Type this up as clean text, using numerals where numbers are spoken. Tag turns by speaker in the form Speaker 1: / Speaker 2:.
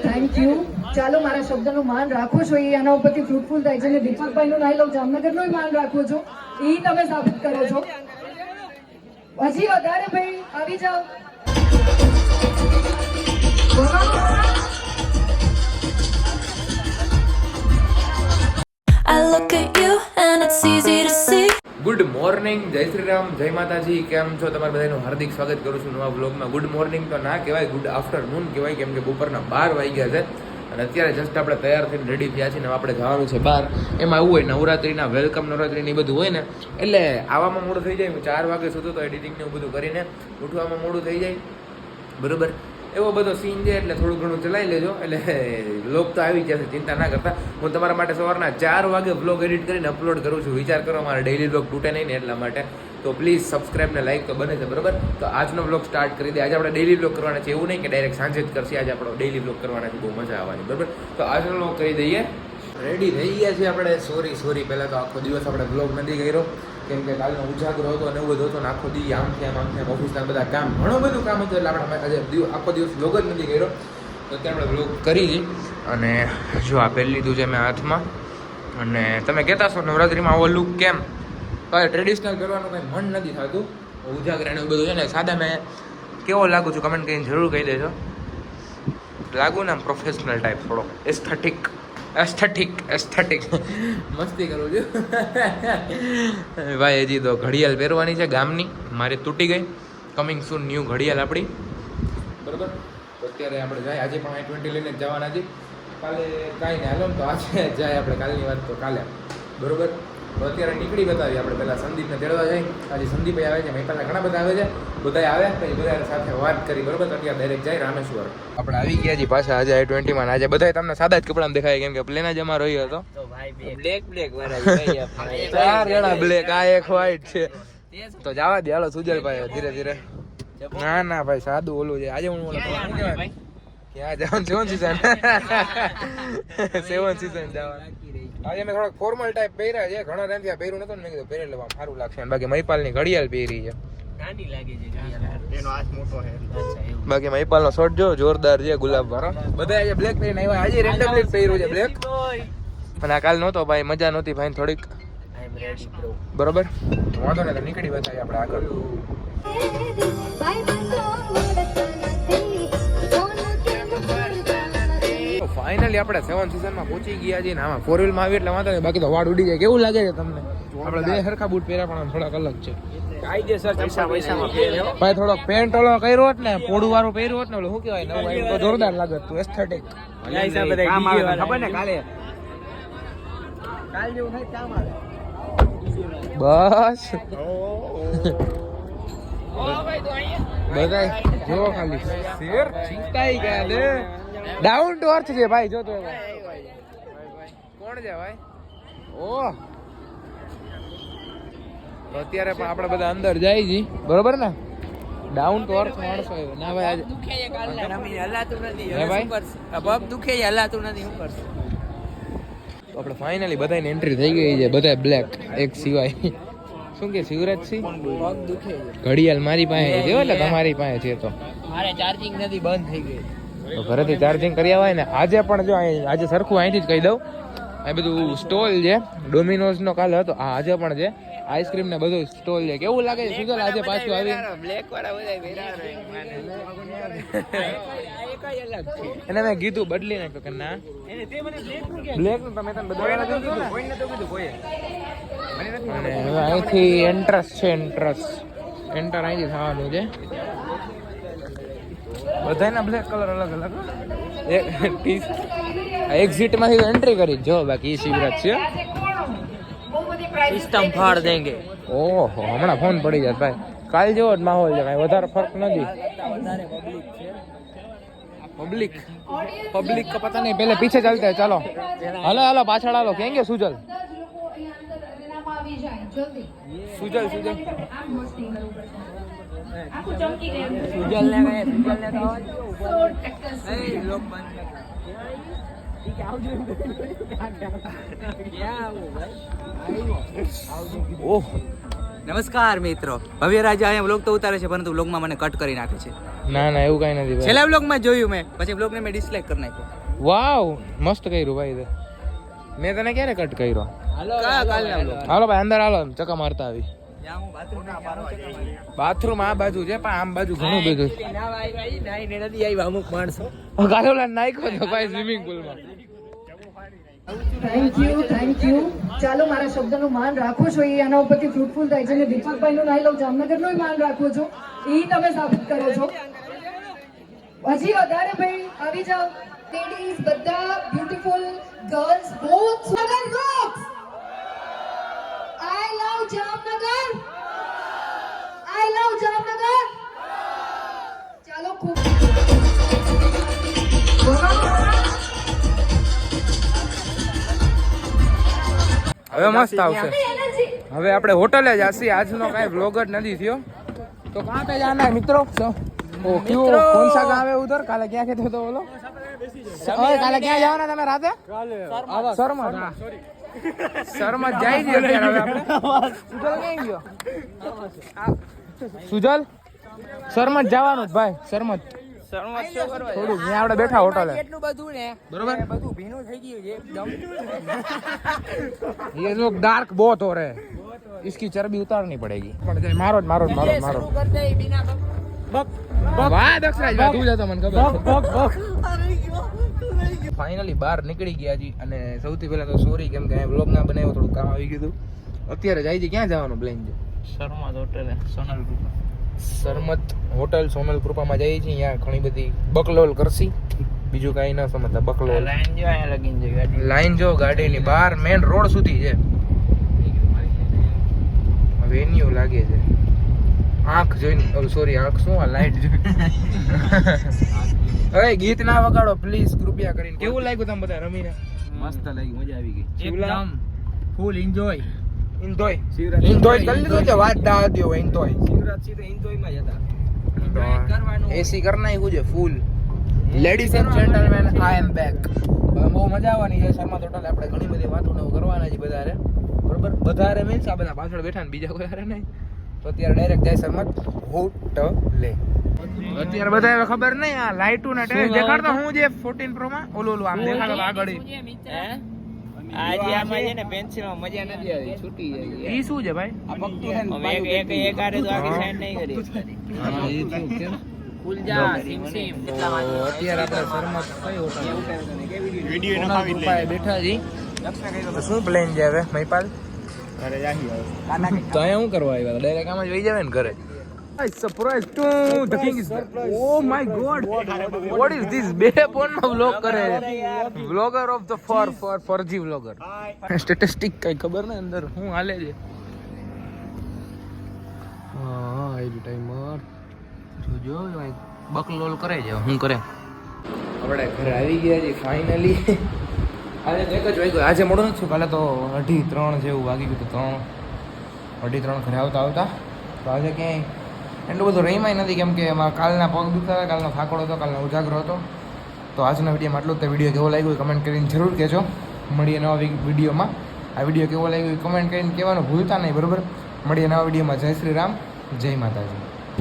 Speaker 1: Thank you. ચાલો મારા શબ્દનું માન રાખો છો એ આના ઉપરથી ફ્રૂટફુલ થાય છે. અને દીપકભાઈનું નાઈ લઉં જામનગરનું માન રાખો છો એ તમે સાબિત કરો છો. હજી વધારે ભાઈ આવી જાઓ.
Speaker 2: I look at you and it's easy to see.
Speaker 3: Good morning, જય શ્રી રામ, જય માતાજી. કેમ છો? તમારા બધાનું હાર્દિક સ્વાગત કરું છું નવા વ્લોગમાં. ગુડ મોર્નિંગ તો ના કહેવાય, ગુડ આફ્ટરનૂન કહેવાય, કેમ કે બપોરના 12 વાગ્યા છે અને અત્યારે જસ્ટ આપણે તૈયાર થઈને રેડી થયા છીએ ને આપણે જવાનું છે બહાર. એમાં એવું હોય નવરાત્રિના વેલકમ નવરાત્રિની બધું હોય ને, એટલે આવવામાં મોડું થઈ જાય. 4 વાગે સુધી તો એડિટિંગને એવું બધું કરીને ઉઠવામાં મોડું થઈ જાય, બરાબર. એવો બધો સીન છે એટલે થોડું ઘણું ચલાવી લેજો. એટલે વ્લોગ તો આવી જશે, ચિંતા ના કરતા. હું તમારા માટે સવારના 4 વાગે વ્લોગ એડિટ કરીને અપલોડ કરું છું. વિચાર કરો મારા ડેઈલી વ્લોગ તૂટે નહીં ને એટલા માટે. તો પ્લીઝ સબસ્ક્રાઈબ ને લાઈક તો બને છે, બરાબર. તો આજનો વ્લોગ સ્ટાર્ટ કરી દે. આજે આપણે ડેઈલી વ્લોગ કરવાના છે, એવું નહીં કે ડાયરેક્ટ સાંજે જ કરશે. આજે આપણો ડેઈલી વ્લોગ કરવાના છે, બહુ મજા આવવાની, બરાબર. તો આજનો વ્લોગ કરી દઈએ. રેડી થઈ ગયા છીએ આપણે. સોરી પહેલાં તો આખો દિવસ આપણે વ્લોગ નથી કર્યો, કેમ કે કાલનો ઉજાગરો હતો અને એવું બધું હતો ને આખો દી આમ થયા ઓફિસના બધા કામ, ઘણું બધું કામ હતું એટલે આપણે આજે આખો દિવસ વ્લોગ જ નથી કર્યો. તો અત્યારે આપણે વ્લોગ કરી દઈએ. અને જો આ પહેરી લીધું છે મેં હાથમાં. અને તમે કહેતા છો નવરાત્રિમાં આવો લુક કેમ? કાંઈ ટ્રેડિશનલ કરવાનું કંઈ મન નથી થતું. ઉજાગરાને એવું બધું છે ને, સાદા મેં કેવો લાગુ છું કમેન્ટ કરીને જરૂર કહી દેજો. લાગુ ને આમ પ્રોફેશનલ ટાઈપ, થોડો એસ્થેટિક મસ્તી કરું છું ભાઈ. હજી તો ઘડિયાળ પહેરવાની છે ગામની, મારી તૂટી ગઈ. કમિંગ સૂન ન્યૂ ઘડિયાળ આપણી, બરાબર. તો અત્યારે આપણે જાય, આજે પણ i20 લઈને જ જવાના છીએ. કાલે કાંઈ નહીં, હાલો ને તો આજે જાય આપણે. કાલની વાત તો કાલે, બરાબર. તો અત્યારે નીકળી બતાવીએ આપણે. પહેલાં સંદીપને તેડવા જાય. આજે સંદીપ આવે છે, મહેપાલના ઘણા બધા આવે છે, બધા આવે પછી બધા સાથે વાત કરી, બરાબર. તો અત્યારે ડાયરેક્ટ જાય રામેશ્વર. આપણે આવી ગયા છીએ પાછા આજે i20 માં. આજે બધા તમને સાદા જ કપડામાં દેખાય, કેમ કે પ્લેન જ અમારો રહ્યો હતો. બ્લેક વાળા 4 જણા બ્લેક, આ એક વ્હાઈટ છે. તો જવા દે, હાલો સુજલભાઈ ધીરે ધીરે. ના ભાઈ સાદું ઓલું છે. આજે હું ક્યાં જવાનું? 7 સીઝન જવાનું. આજે મેં થોડોક ફોર્મલ ટાઈપ પહેર્યા છે. ઘણા ટાઈમથી પહેર્યું નતું ને, મેં કીધું પહેરી લેવા સારું લાગશે. બાકી મહિપાલની ઘડિયાળ પહેરી છે, બાકી મહિપાલનો શર્ટ જો જોરદાર છે, ગુલાબ વાળો. બધા આજે બ્લેક પહેરીને આવ્યા. આજે રેન્ડમલી પહેર્યું છે બ્લેક. પણ આ કાલ નહોતો ભાઈ, મજા નહોતી ભાઈ થોડીક, બરોબર. વાંધો નહીં, નીકળી બતાવી આપણે આગળ. ફાઇનલી આપણે 7 સીઝનમાં પહોંચી ગયા છીએ ને. આમાં 4 વ્હીલમાં આવી એટલે વાંધો નહીં, બાકી તો વાળ ઉડી જાય. કેવું લાગે છે તમને? આપણે બે સરખા બૂટ પહેર્યા પણ થોડાક અલગ છે. ભાઈ થોડોક પેન્ટ ઓલો કર્યો હોત ને, પોડું વાળું પહેર્યું હોત ને, ઓલું શું કહેવાય નવું આવ્યું તો જોરદાર લાગત તું. એસ્થેટિક ખબર ને, કાલે કાલ જેવું થાય કામ આવે બસ. બધા જો ખાલી શેર ચિંતાઈ ગયા ને. ડાઉન ટુ અર્થ છે ભાઈ. જો તો કોણ છે ભાઈ? ઓહ, અત્યારે પણ આપણે બધા અંદર જાય છે, બરોબર ને. ડાઉન ટુ અર્થ માણસો ના ભાઈ. આજે હલાતું નથી ભાઈ, પગ દુખે હલાતું નથી, શું કરશું? આપણે ફાઇનલી બધાની એન્ટ્રી થઈ ગઈ છે, બધા બ્લેક એક સિવાય. શું કે શિવરાજસિંહ? પગ દુખે. ઘડિયાળ મારી પાસે છે એટલે તમારી પાસે છે તો મારે ચાર્જિંગ નથી, બંધ થઈ ગઈ. તો ઘરેથી ચાર્જિંગ કરી આવાય ને. આજે પણ જો આજે સરખું અહીંથી જ કહી દઉં, આ બધું સ્ટોલ છે ડોમિનોઝનો. કાલે હતો, આજે પણ છે આઈસ્ક્રીમ ને બધું સ્ટોલ છે. કેવું લાગે છે સુગલ આજે પાછું આવી? બ્લેક વાળા બધા એને મેં કીધું બદલી નાખતો કે ના બ્લેક નું તમે તને બદલવા કીધું કોઈને તો કીધું કોઈ. અને હવે અહીંથી એન્ટર અહીંથી થવાનું છે. બધાના બ્લેક કલર અલગ અલગ. એક્ઝિટ માંથી એન્ટ્રી કરી જો, બાકી શિવરાજ છે સિસ્ટમ ફાડ દેંગે. ઓહો, હમણાં ફોન પડી જાય ભાઈ. કાલ જેવો જ માહોલ છે, કાંઈ વધારે ફર્ક નથી. પબ્લિક કા પતા નહીં. પહેલે પીછે ચાલતે હે, ચાલો હાલો પાછળ હાલો. કેંગે સુજલ
Speaker 4: નમસ્કાર મિત્રો, ભવ્ય રાજા અહીંયા વ્લોગ તો ઉતારે છે પરંતુ વ્લોગમાં મને કટ કરી નાખે છે.
Speaker 3: ના ના એવું કઈ નથી ભાઈ.
Speaker 4: છેલ્લા બ્લોગમાં જોયું મેં, પછી બ્લોગને મેં ડિસલાઈક કરી નાખ્યો.
Speaker 3: વાવ મસ્ત કર્યું ભાઈ તે. મેં તને ક્યારે કટ કર્યો?
Speaker 4: કાલના બ્લોગ.
Speaker 3: હાલો ભાઈ અંદર હાલો ચકા મારતા આવી.
Speaker 4: ત્યાં હું બાથરૂમ
Speaker 3: બાથરૂમ આ બાજુ છે પણ આમ બાજુ ઘણું બધું છે.
Speaker 4: નાઈને નથી આવ્યા અમુક માણસો.
Speaker 3: કાલોલા નાખ્યો તો ભાઈ સ્વિમિંગ પુલમાં.
Speaker 1: Thank you. ચાલો મારા શબ્દનું માન રાખો છો એ આના ઉપરથી ફ્રૂટફુલ થાય છે. અને દીપકભાઈનું નાઈ લઉં જામનગરનું માન રાખો છો એ તમે સાબિત કરો છો. હજી વધારે ભાઈ આવી જાઓ. લેડીઝ બધા બ્યુટીફુલ ગર્લ્સ બોથ નગર રોક્સ. આઈ લવ જામનગર. આઈ લવ જામનગર. ચાલો ખૂબ
Speaker 3: હવે મસ્ત આવશે. હવે આપણે હોટલે જ આસી. આજનો કાંઈ વ્લોગ જ નથી થયો તો કાં पे जाना है मित्रों? ओ क्यों कौन सा गाँव है उधर? काले क्या कहते तो बोलो. ओए काले क्या જવાના તમે રાતે? સરમત. હા સરમત જાય છે અત્યારે. હવે આપણે સુજલ ક્યાં ગયો? સુજલ સરમત જવાનું જ ભાઈ. સરમત થોડું ત્યાં આપણે બેઠા હોટલે.
Speaker 4: એટલું બધું ને
Speaker 3: બરોબર.
Speaker 4: બધું ભીનું થઈ ગયું છે એકદમ.
Speaker 3: ये लोग डार्क बहुत हो रहे हैं. इसकी चर्बी उतारनी पड़ेगी. मारो मारो मारो मारो.
Speaker 4: શરૂ કરી દે બિના
Speaker 3: વાહ દક્ષરાજ ભાઈ તું જતો મને ખબર. ફાઇનલી બહાર નીકળી ગયા જી. અને સૌથી પહેલા તો સોરી કેમ કે વ્લોગ ના બનાવ્યો, થોડું કામ આવી ગયું. અત્યારે જાય છે ક્યાં જવાનું પ્લાન છે?
Speaker 4: Sharma hotel Sonal group.
Speaker 3: સરમત હોટલ સોનલ કૃપામાં જઈએ છીએ. અહીંયા ઘણી બધી બકલોલ કરશી. બીજું કાંઈ ન સમજતા. બકલોલ
Speaker 4: લાઈન જો અહીંયા લગીન છે ગાડી.
Speaker 3: લાઈન જો ગાડીની બહાર મેન રોડ સુધી છે. વેન્યુ લાગે છે. આંખ જોઈને સોરી આંખ શું આ લાઈટ જોઈને. હવે ગીત ના વગાડો પ્લીઝ કૃપયા કરીને. કેવું લાગ્યું તમે બધા રમીને?
Speaker 4: મસ્ત લાગી, મજા આવી ગઈ
Speaker 3: શિવલા?
Speaker 4: એકદમ ફૂલ એન્જોય.
Speaker 3: ઇન્દોય
Speaker 4: શિવરાત્રી
Speaker 3: ઇન્દોય કરી લીધું છે. વાત દા દ્યો ઇન્દોય.
Speaker 4: શિવરાત્રી તો એન્જોય માં જ હતા. એન્જોય કરવાનું.
Speaker 3: એસી કરી નાખ્યું છે full. Ladies and gentleman I am back. બહુ મજા આવવાની છે શર્મા હોટલ. આપણે ઘણી બધી વાતો ને એવું કરવાના છે બધારે. બરોબર બધારે મીન્સ આ બધા પાછળ બેઠા ને બીજા કોઈ હારે નહીં. તો અત્યારે ડાયરેક્ટ જાય શર્મા હોટલે. અત્યારે બધા હવે ખબર નહીં આ લાઇટું ને ટેરેસ દેખાડતો હું જે 14 પ્રો માં ઓલું આમ દેખાડો આગળ.
Speaker 4: આજે આમાં છે ને પેન્સિલ માં મજા નથી આવી, છૂટી જાય.
Speaker 3: ઈ શું છે ભાઈ?
Speaker 4: આ પકતું છે ને એક એક આરે તો આખી સાઈડ નહીં કરી. ફૂલ જા સિમ સિમ.
Speaker 3: તો અત્યારે આપણે શર્મા કઈ હોટલ વિડિયો નખાવી લે બેઠા જી. તો શું પ્લાન છે હવે મહિપાલ?
Speaker 4: ઘરે જાહી હવે.
Speaker 3: તો અહીંયા શું કરવા આવ્યા? ડાયરેક્ટ આમ જ વહી જાવે ને ઘરે. Surprise to the king is oh my God what is this? બે ફોન માં વ્લોગ કરે છે. Vlogger of the four G vlogger. Statistic કઈ ખબર ને અંદર શું હાલે છે. હા આઈ ટાઈમર જોજો બકલોલ કરે છે. શું કરે? આપણે ઘરે આવી ગયા છે ફાઇનલી. આજે તો એક જ વાગ્યું. આજે મોડું નથી થયું. કાલે તો 2:30 જેવું વાગી ગયું. તો 2:30 ઘરે આવતા આવતા. તો આજે ક્યાંય એટલું બધું રહીમાય નથી કેમ કે એમાં કાલના પગ દુખતા હતા, કાલનો થાકોડો હતો, કાલનો ઉજાગરો હતો. તો આજના વિડીયોમાં આટલું જ. તે વિડીયો કેવો લાગ્યો કમેન્ટ કરીને જરૂર કહેજો. મળીએ નવા વિડીયોમાં. આ વિડીયો કેવો લાગ્યો કમેન્ટ કરીને કહેવાનું ભૂલતા નહીં. બરાબર? મળીએ નવા વિડીયોમાં. જય શ્રી રામ, જય માતાજી.